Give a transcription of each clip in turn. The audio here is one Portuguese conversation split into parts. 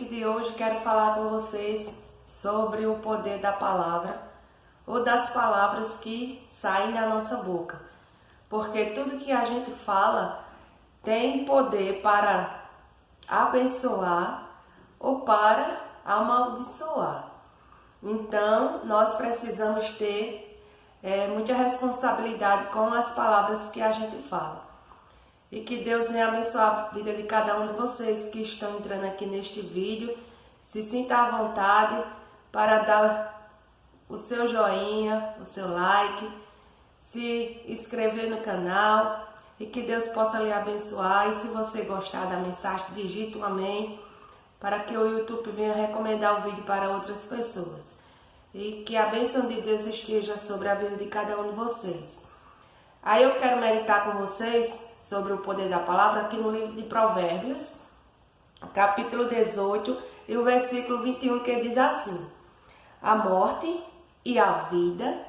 de hoje quero falar com vocês sobre o poder da palavra ou das palavras que saem da nossa boca. Porque tudo que a gente fala tem poder para abençoar ou para amaldiçoar. Então, nós precisamos ter muita responsabilidade com as palavras que a gente fala. E que Deus venha abençoar a vida de cada um de vocês que estão entrando aqui neste vídeo. Se sinta à vontade para dar o seu joinha, o seu like, se inscrever no canal e que Deus possa lhe abençoar. E se você gostar da mensagem, digite um amém para que o YouTube venha recomendar o vídeo para outras pessoas. E que a bênção de Deus esteja sobre a vida de cada um de vocês. Aí eu quero meditar com vocês sobre o poder da palavra aqui no livro de Provérbios, capítulo 18 e o versículo 21, que diz assim: a morte e a vida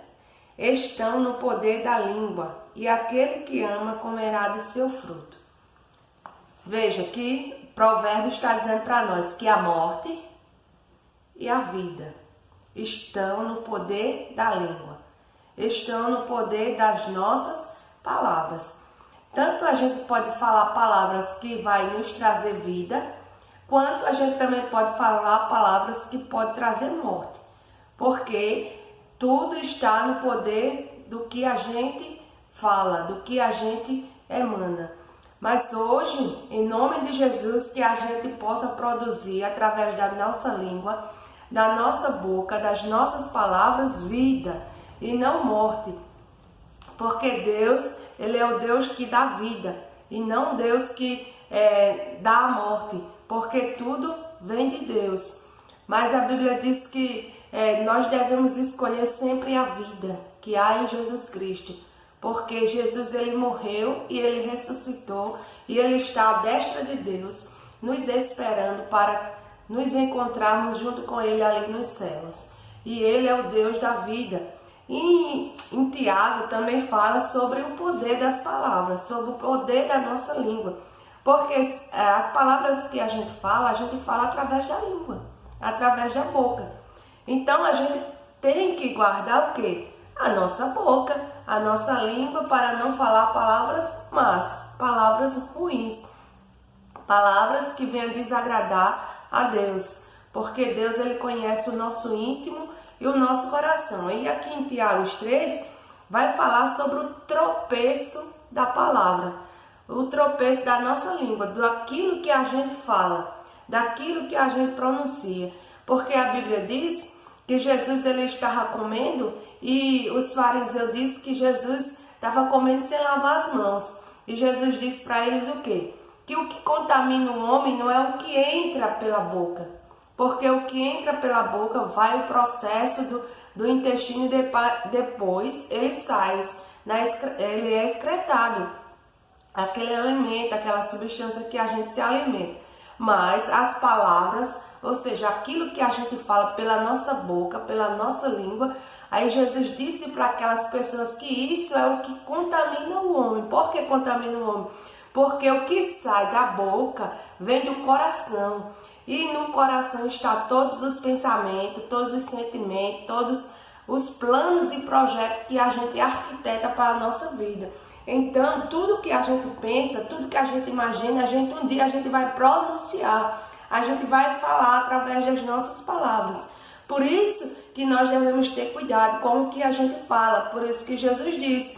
estão no poder da língua, e aquele que ama comerá do seu fruto. Veja que Provérbios está dizendo para nós que a morte e a vida estão no poder da língua, estão no poder das nossas palavras. Tanto a gente pode falar palavras que vai nos trazer vida, quanto a gente também pode falar palavras que podem trazer morte. Porque tudo está no poder do que a gente fala, do que a gente emana. Mas hoje, em nome de Jesus, que a gente possa produzir através da nossa língua, da nossa boca, das nossas palavras, vida e não morte. Porque Deus, Ele é o Deus que dá vida e não Deus que dá a morte, porque tudo vem de Deus. Mas a Bíblia diz que nós devemos escolher sempre a vida que há em Jesus Cristo, porque Jesus ele morreu e ele ressuscitou e ele está à destra de Deus, nos esperando para nos encontrarmos junto com ele ali nos céus. E ele é o Deus da vida. E em Tiago também fala sobre o poder das palavras, sobre o poder da nossa língua. Porque as palavras que a gente fala através da língua, através da boca. Então a gente tem que guardar o quê? A nossa boca, a nossa língua, para não falar palavras más, palavras ruins, palavras que venham desagradar a Deus. Porque Deus ele conhece o nosso íntimo e o nosso coração. E aqui em Tiago 3 vai falar sobre o tropeço da palavra, o tropeço da nossa língua, daquilo que a gente fala, daquilo que a gente pronuncia. Porque a Bíblia diz que Jesus ele estava comendo e os fariseus disseram que Jesus estava comendo sem lavar as mãos. E Jesus disse para eles o quê? Que o que contamina o homem não é o que entra pela boca. Porque o que entra pela boca vai o processo do intestino e depois ele sai, ele é excretado. Aquele alimento, aquela substância que a gente se alimenta. Mas as palavras, ou seja, aquilo que a gente fala pela nossa boca, pela nossa língua, aí Jesus disse para aquelas pessoas que isso é o que contamina o homem. Por que contamina o homem? Porque o que sai da boca vem do coração. E no coração está todos os pensamentos, todos os sentimentos, todos os planos e projetos que a gente arquiteta para a nossa vida. Então, tudo que a gente pensa, tudo que a gente imagina, um dia a gente vai pronunciar. A gente vai falar através das nossas palavras. Por isso que nós devemos ter cuidado com o que a gente fala. Por isso que Jesus disse: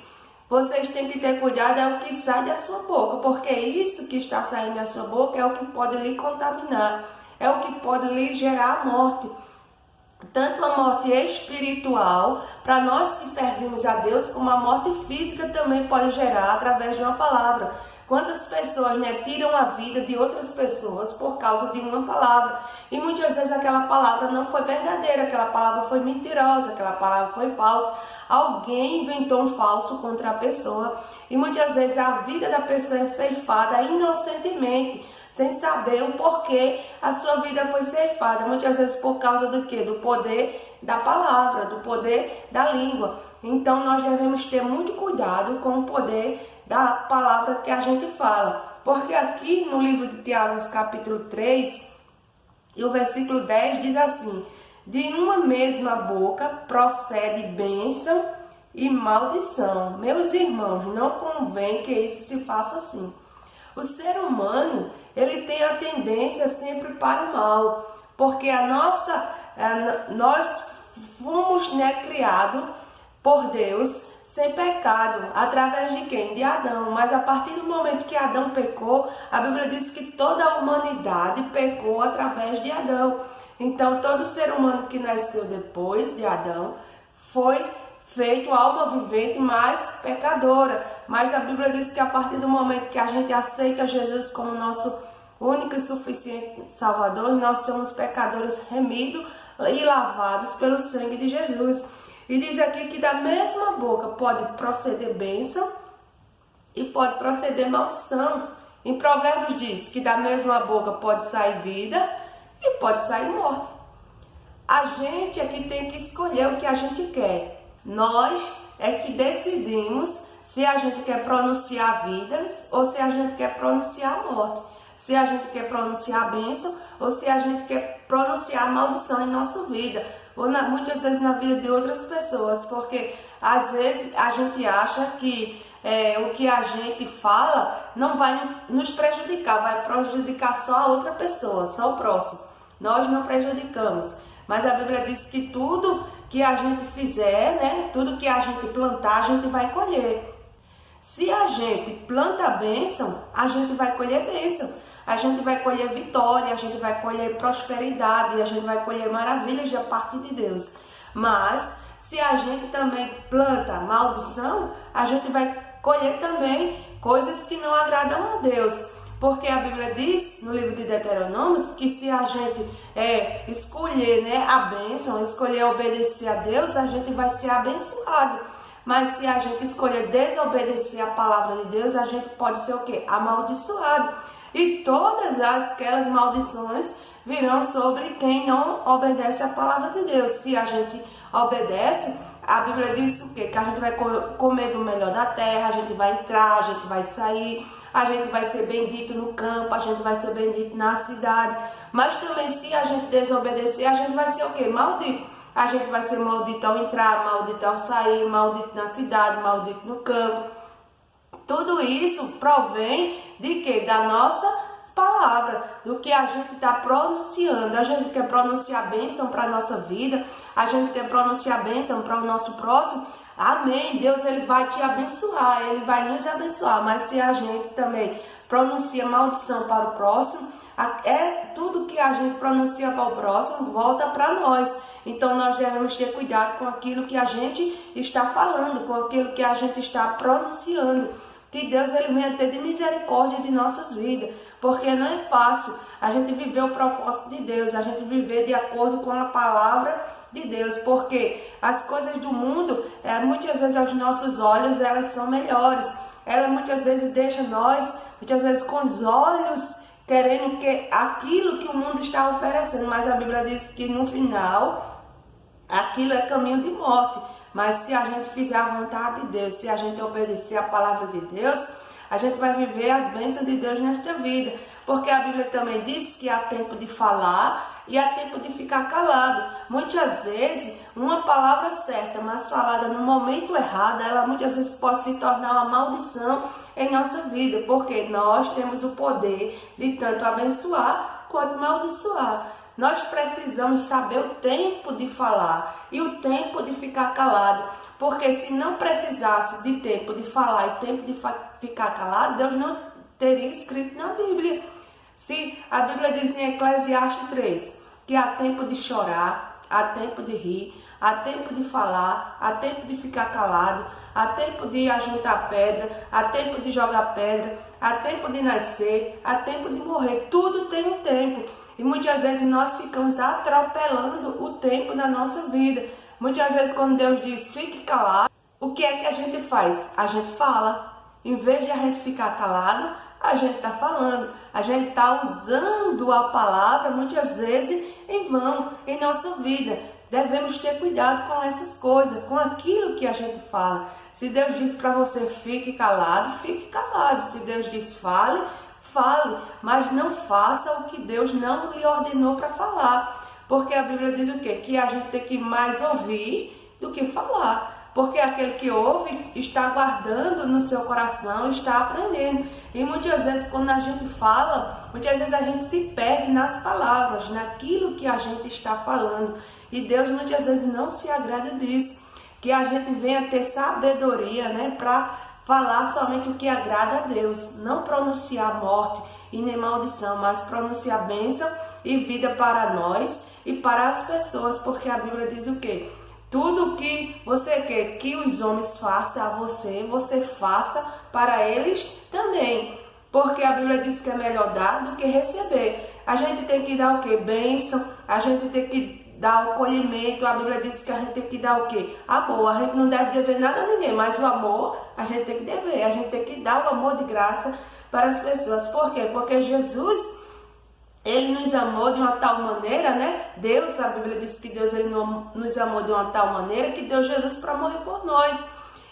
vocês têm que ter cuidado é o que sai da sua boca, porque isso que está saindo da sua boca é o que pode lhe contaminar, é o que pode lhe gerar a morte. Tanto a morte espiritual, para nós que servimos a Deus, como a morte física também pode gerar através de uma palavra. Quantas pessoas tiram a vida de outras pessoas por causa de uma palavra. E muitas vezes aquela palavra não foi verdadeira, aquela palavra foi mentirosa, aquela palavra foi falsa. Alguém inventou um falso contra a pessoa. E muitas vezes a vida da pessoa é ceifada inocentemente, sem saber o porquê a sua vida foi ceifada. Muitas vezes por causa do quê? Do poder da palavra, do poder da língua. Então nós devemos ter muito cuidado com o poder da palavra que a gente fala. Porque aqui no livro de Tiago, capítulo 3, E o versículo 10 diz assim: de uma mesma boca procede bênção e maldição. Meus irmãos, não convém que isso se faça assim. O ser humano, ele tem a tendência sempre para o mal, porque nós fomos, criados por Deus sem pecado, através de quem? De Adão. Mas a partir do momento que Adão pecou, a Bíblia diz que toda a humanidade pecou através de Adão. Então, todo ser humano que nasceu depois de Adão foi feito alma vivente, mais pecadora. Mas a Bíblia diz que a partir do momento que a gente aceita Jesus como nosso único e suficiente Salvador, nós somos pecadores remidos e lavados pelo sangue de Jesus. E diz aqui que da mesma boca pode proceder bênção e pode proceder maldição. Em Provérbios diz que da mesma boca pode sair vida e pode sair morte. A gente é que tem que escolher o que a gente quer. Nós é que decidimos se a gente quer pronunciar vida ou se a gente quer pronunciar morte. Se a gente quer pronunciar bênção ou se a gente quer pronunciar maldição em nossa vida. Ou muitas vezes na vida de outras pessoas. Porque às vezes a gente acha que o que a gente fala não vai nos prejudicar. Vai prejudicar só a outra pessoa, só o próximo. Nós não prejudicamos. Mas a Bíblia diz que tudo que a gente fizer, tudo que a gente plantar, a gente vai colher. Se a gente planta bênção, a gente vai colher bênção. A gente vai colher vitória, a gente vai colher prosperidade, a gente vai colher maravilhas da parte de Deus. Mas se a gente também planta maldição, a gente vai colher também coisas que não agradam a Deus. Porque a Bíblia diz, no livro de Deuteronômio, que se a gente escolher a bênção, escolher obedecer a Deus, a gente vai ser abençoado. Mas se a gente escolher desobedecer a palavra de Deus, a gente pode ser o quê? Amaldiçoado. E todas aquelas maldições virão sobre quem não obedece a palavra de Deus. Se a gente obedece, a Bíblia diz o quê? Que a gente vai comer do melhor da terra, a gente vai entrar, a gente vai sair, a gente vai ser bendito no campo, a gente vai ser bendito na cidade. Mas também se a gente desobedecer, a gente vai ser o quê? Maldito. A gente vai ser maldito ao entrar, maldito ao sair, maldito na cidade, maldito no campo. Tudo isso provém de quê? Da nossa palavra, do que a gente está pronunciando. A gente quer pronunciar bênção para a nossa vida, a gente quer pronunciar bênção para o nosso próximo. Amém. Deus, ele vai te abençoar, ele vai nos abençoar. Mas se a gente também pronuncia maldição para o próximo, tudo que a gente pronuncia para o próximo volta para nós. Então nós devemos ter cuidado com aquilo que a gente está falando, com aquilo que a gente está pronunciando. Que Deus, ele venha ter de misericórdia de nossas vidas, porque não é fácil a gente viver o propósito de Deus, a gente viver de acordo com a palavra de Deus, porque as coisas do mundo, muitas vezes aos nossos olhos, elas são melhores. Ela muitas vezes deixa nós, muitas vezes com os olhos, querendo que aquilo que o mundo está oferecendo, mas a Bíblia diz que no final, aquilo é caminho de morte. Mas se a gente fizer a vontade de Deus, se a gente obedecer a palavra de Deus, a gente vai viver as bênçãos de Deus nesta vida. Porque a Bíblia também diz que há tempo de falar e há tempo de ficar calado. Muitas vezes, uma palavra certa, mas falada no momento errado, ela muitas vezes pode se tornar uma maldição em nossa vida. Porque nós temos o poder de tanto abençoar quanto maldiçoar. Nós precisamos saber o tempo de falar e o tempo de ficar calado. Porque se não precisasse de tempo de falar e tempo de ficar calado, Deus não teria escrito na Bíblia. Se a Bíblia diz em Eclesiastes 3 que há tempo de chorar, há tempo de rir, há tempo de falar, há tempo de ficar calado, há tempo de ajuntar pedra, há tempo de jogar pedra, há tempo de nascer, há tempo de morrer. Tudo tem um tempo. E muitas vezes nós ficamos atropelando o tempo da nossa vida. Muitas vezes quando Deus diz, fique calado, o que é que a gente faz? A gente fala. Em vez de a gente ficar calado, a gente está falando. A gente está usando a palavra muitas vezes em vão, em nossa vida. Devemos ter cuidado com essas coisas, com aquilo que a gente fala. Se Deus diz para você, fique calado, fique calado. Se Deus diz, fale, fale, mas não faça o que Deus não lhe ordenou para falar. Porque a Bíblia diz o quê? Que a gente tem que mais ouvir do que falar. Porque aquele que ouve está guardando no seu coração, está aprendendo. E muitas vezes quando a gente fala, muitas vezes a gente se perde nas palavras, naquilo que a gente está falando. E Deus muitas vezes não se agrada disso. Que a gente venha ter sabedoria, né, para falar somente o que agrada a Deus. Não pronunciar morte e nem maldição, mas pronunciar bênção e vida para nós e para as pessoas. Porque a Bíblia diz o quê? Tudo que você quer que os homens façam a você, você faça para eles também. Porque a Bíblia diz que é melhor dar do que receber. A gente tem que dar o quê? Bênção. A gente tem que dar o acolhimento. A Bíblia diz que a gente tem que dar o quê? Amor. A gente não deve dever nada a ninguém, mas o amor a gente tem que dever. A gente tem que dar o amor de graça para as pessoas. Por quê? Porque Jesus, ele nos amou de uma tal maneira, né? Deus, a Bíblia diz que Deus ele nos amou de uma tal maneira que deu Jesus para morrer por nós.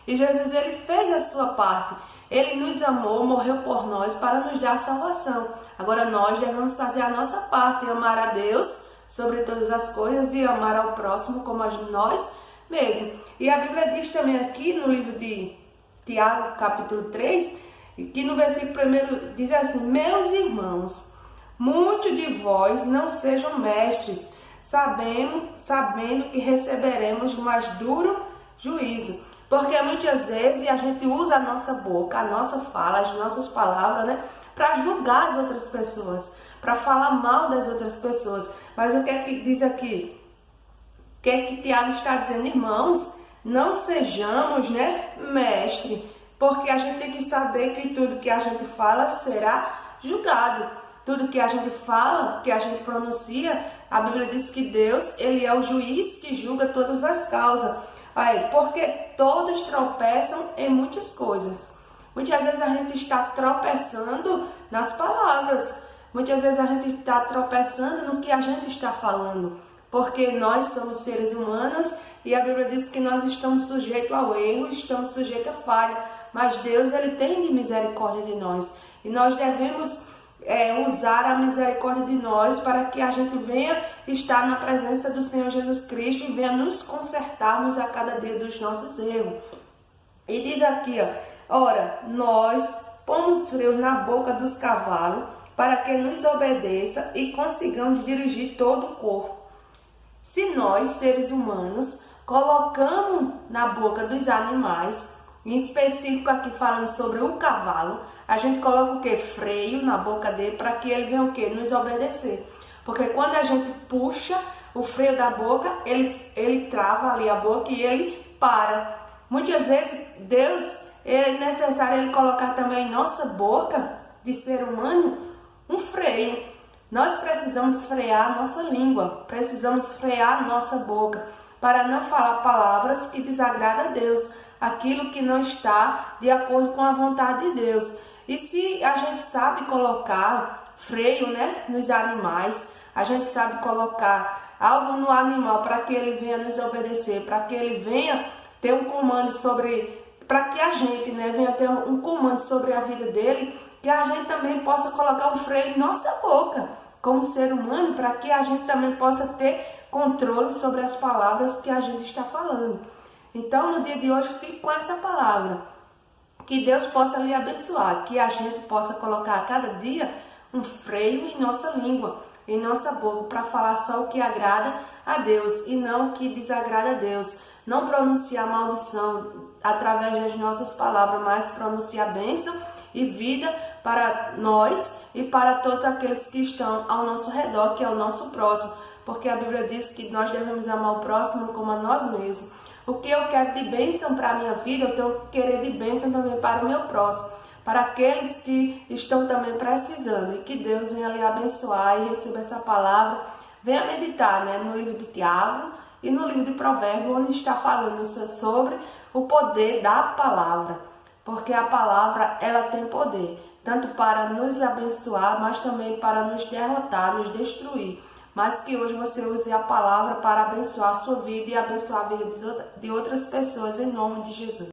E Jesus, ele fez a sua parte. Ele nos amou, morreu por nós para nos dar a salvação. Agora nós devemos fazer a nossa parte, amar a Deus sobre todas as coisas e amar ao próximo como a nós mesmos. E a Bíblia diz também aqui no livro de Tiago, capítulo 3, que no versículo 1 diz assim: meus irmãos, muitos de vós não sejam mestres, sabendo que receberemos mais duro juízo. Porque muitas vezes a gente usa a nossa boca, a nossa fala, as nossas palavras, né, para julgar as outras pessoas, para falar mal das outras pessoas. Mas o que é que diz aqui? O que é que Tiago está dizendo? Irmãos, não sejamos, né, mestre, porque a gente tem que saber que tudo que a gente fala será julgado. Tudo que a gente fala, que a gente pronuncia, a Bíblia diz que Deus, ele é o juiz que julga todas as causas. Aí, porque todos tropeçam em muitas coisas. Muitas vezes a gente está tropeçando nas palavras. Muitas vezes a gente está tropeçando no que a gente está falando. Porque nós somos seres humanos e a Bíblia diz que nós estamos sujeitos ao erro, estamos sujeitos à falha. Mas Deus, ele tem de misericórdia de nós. E nós devemos usar a misericórdia de nós para que a gente venha estar na presença do Senhor Jesus Cristo e venha nos consertarmos a cada dia dos nossos erros. E diz aqui, ora, nós pomos freio na boca dos cavalos para que nos obedeça e consigamos dirigir todo o corpo. Se nós, seres humanos, colocamos na boca dos animais, em específico aqui falando sobre o cavalo, a gente coloca o que? Freio na boca dele para que ele venha o que? Nos obedecer. Porque quando a gente puxa o freio da boca, ele trava ali a boca e ele para. Muitas vezes Deus, é necessário ele colocar também em nossa boca de ser humano um freio. Nós precisamos frear a nossa língua, precisamos frear a nossa boca para não falar palavras que desagradam a Deus, aquilo que não está de acordo com a vontade de Deus. E se a gente sabe colocar freio, né, nos animais, a gente sabe colocar algo no animal para que ele venha nos obedecer, para que ele venha ter um comando sobre, para que a gente, né, venha ter um comando sobre a vida dele, que a gente também possa colocar um freio em nossa boca, como ser humano, para que a gente também possa ter controle sobre as palavras que a gente está falando. Então, no dia de hoje, fique com essa palavra. Que Deus possa lhe abençoar, que a gente possa colocar a cada dia um freio em nossa língua, em nossa boca, para falar só o que agrada a Deus e não o que desagrada a Deus. Não pronunciar maldição através das nossas palavras, mas pronunciar bênção e vida para nós e para todos aqueles que estão ao nosso redor, que é o nosso próximo. Porque a Bíblia diz que nós devemos amar o próximo como a nós mesmos. O que eu quero de bênção para a minha vida, eu tenho que querer de bênção também para o meu próximo, para aqueles que estão também precisando. E que Deus venha lhe abençoar e receba essa palavra. Venha meditar, né, no livro de Tiago e no livro de Provérbios, onde está falando sobre o poder da palavra. Porque a palavra, ela tem poder, tanto para nos abençoar, mas também para nos derrotar, nos destruir. Mas que hoje você use a palavra para abençoar a sua vida e abençoar a vida de outras pessoas, em nome de Jesus.